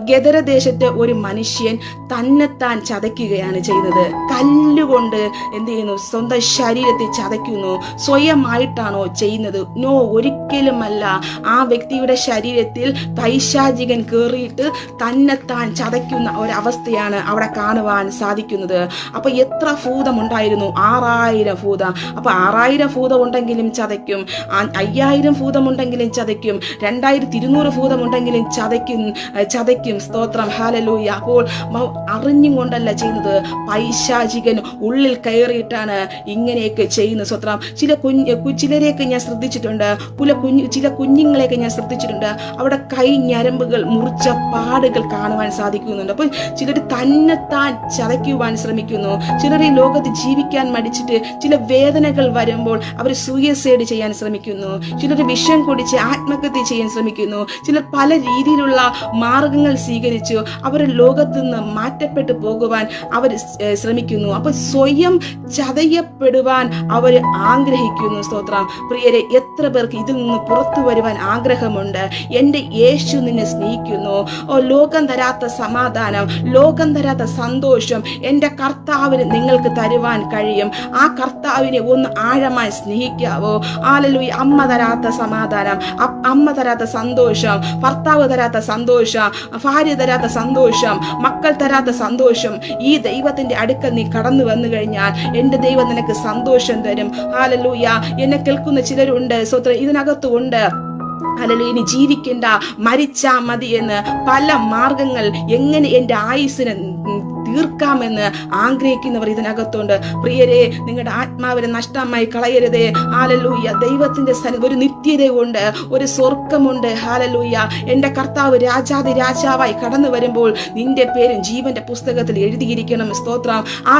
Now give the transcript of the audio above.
ഗദരദേശത്തെ ഒരു മനുഷ്യൻ തന്നെത്താൻ ചതയ്ക്കുകയാണ് ചെയ്യുന്നത്. കല്ലുകൊണ്ട് എന്ത് ചെയ്യുന്നു? സ്വന്തം ശരീരത്തെ ചതയ്ക്കുന്നു. സ്വയമായിട്ടാണോ ചെയ്യുന്നത്? നോ, ഒരിക്കലുമല്ല. ആ വ്യക്തിയുടെ ശരീരത്തിൽ പൈശാചികൻ കയറിയിട്ട് തന്നെത്താൻ ചതയ്ക്കുന്ന ഒരവസ്ഥയാണ് അവിടെ കാണുവാൻ സാധിക്കുന്നത്. അപ്പൊ എത്ര ഭൂതമുണ്ടായിരുന്നു? 6000 ഭൂതം. അപ്പൊ 6000 ഭൂതം ഉണ്ടെങ്കിലും ചതയ്ക്കും, 5000 ഭൂതമുണ്ടെങ്കിലും ചതയ്ക്കും, 2200 ഭൂതമുണ്ടെങ്കിലും ചതയ്ക്കും. സ്തോത്രം, ഹല്ലേലൂയ. അപ്പോൾ അറിഞ്ഞും കൊണ്ടല്ല ചെയ്യുന്നത്, പൈശാചികൻ ഉള്ളിൽ കയറിയിട്ടാണ് ഇങ്ങനെയൊക്കെ ചെയ്യുന്നത്. സ്തോത്രം. ചിലരെയൊക്കെ ഞാൻ ശ്രദ്ധിച്ചിട്ടുണ്ട്, ചില കുഞ്ഞുങ്ങളെയൊക്കെ ഞാൻ ശ്രദ്ധിച്ചിട്ടുണ്ട്. അവിടെ കൈ ഞരമ്പുകൾ മുറിച്ച പാടുകൾ കാണുവാൻ സാധിക്കുന്നുണ്ട്. അപ്പോൾ ചിലർ തന്നെത്താൻ ചതയ്ക്കുവാൻ ശ്രമിക്കുന്നു. ചിലർ ഈ ലോകത്ത് ജീവിക്കാൻ മടിച്ചിട്ട് ചില വേദനകൾ വരുമ്പോൾ അവർ സൂയിസൈഡ് ചെയ്യാൻ ശ്രമിക്കുന്നു. ചിലർ വിഷം കുടിച്ച് ആത്മഹത്യ ചെയ്യാൻ ശ്രമിക്കുന്നു. ചിലർ പല രീതിയിലുള്ള മാർഗങ്ങൾ സ്വീകരിച്ചു അവർ ലോകത്ത് നിന്ന് മാറ്റപ്പെട്ടു പോകുവാൻ അവർ ശ്രമിക്കുന്നു. അപ്പൊ സ്വയം ചതയപ്പെടുവാൻ അവർ ആഗ്രഹിക്കുന്നു. സ്തോത്രം. പ്രിയരെ, എത്ര പേർക്ക് ഇതിൽ നിന്ന് പുറത്തു വരുവാൻ ആഗ്രഹമുണ്ട്? എൻ്റെ യേശു നിന്നെ സ്നേഹിക്കുന്നു. ലോകം തരാത്ത സമാധാനം, ലോകം തരാത്ത സന്തോഷം എൻ്റെ കർത്താവിന് നിങ്ങൾക്ക് തരുവാൻ കഴിയും. ആ കർത്താവിനെ ഒന്ന് ആഴമായി സ്നേഹിക്കാവോ? ഹല്ലേലൂയ. അമ്മ തരാത്ത സമാധാനം, അമ്മ തരാത്ത സന്തോഷം, ഭർത്താവ് തരാത്ത സന്തോഷം, ഭാര്യ തരാത്ത സന്തോഷം, മക്കൾ തരാത്ത സന്തോഷം, ഈ ദൈവത്തിന്റെ അടുക്കൽ നീ കടന്നു വന്നു കഴിഞ്ഞാൽ എൻ്റെ ദൈവം നിനക്ക് സന്തോഷം തരും. ഹല്ലേലൂയ. എന്നെ കേൾക്കുന്ന ചിലരുണ്ട്, സ്വത്രം ഇതിനകത്തുണ്ട്. ഹല്ലേലൂയ. ഇനി ജീവിക്കണ്ട, മരിച്ചാ മതി എന്ന് പല മാർഗങ്ങൾ എങ്ങനെ എൻ്റെ ആയുസ്സിനെ തീർക്കാമെന്ന് ആഗ്രഹിക്കുന്നവർ ഇതിനകത്തുണ്ട്. പ്രിയരെ, നിങ്ങളുടെ ആത്മാവിനെ നഷ്ടമായി കളയരുതേ. ഹല്ലേലൂയ. ദൈവത്തിന്റെ ഒരു നിത്യതയുണ്ട്, ഒരു സ്വർഗമുണ്ട്. ഹല്ലേലൂയ. എൻ്റെ കർത്താവ് രാജാതി രാജാവായി കടന്നു വരുമ്പോൾ നിന്റെ പേരും ജീവന്റെ പുസ്തകത്തിൽ എഴുതിയിരിക്കണം. സ്തോത്രം. ആ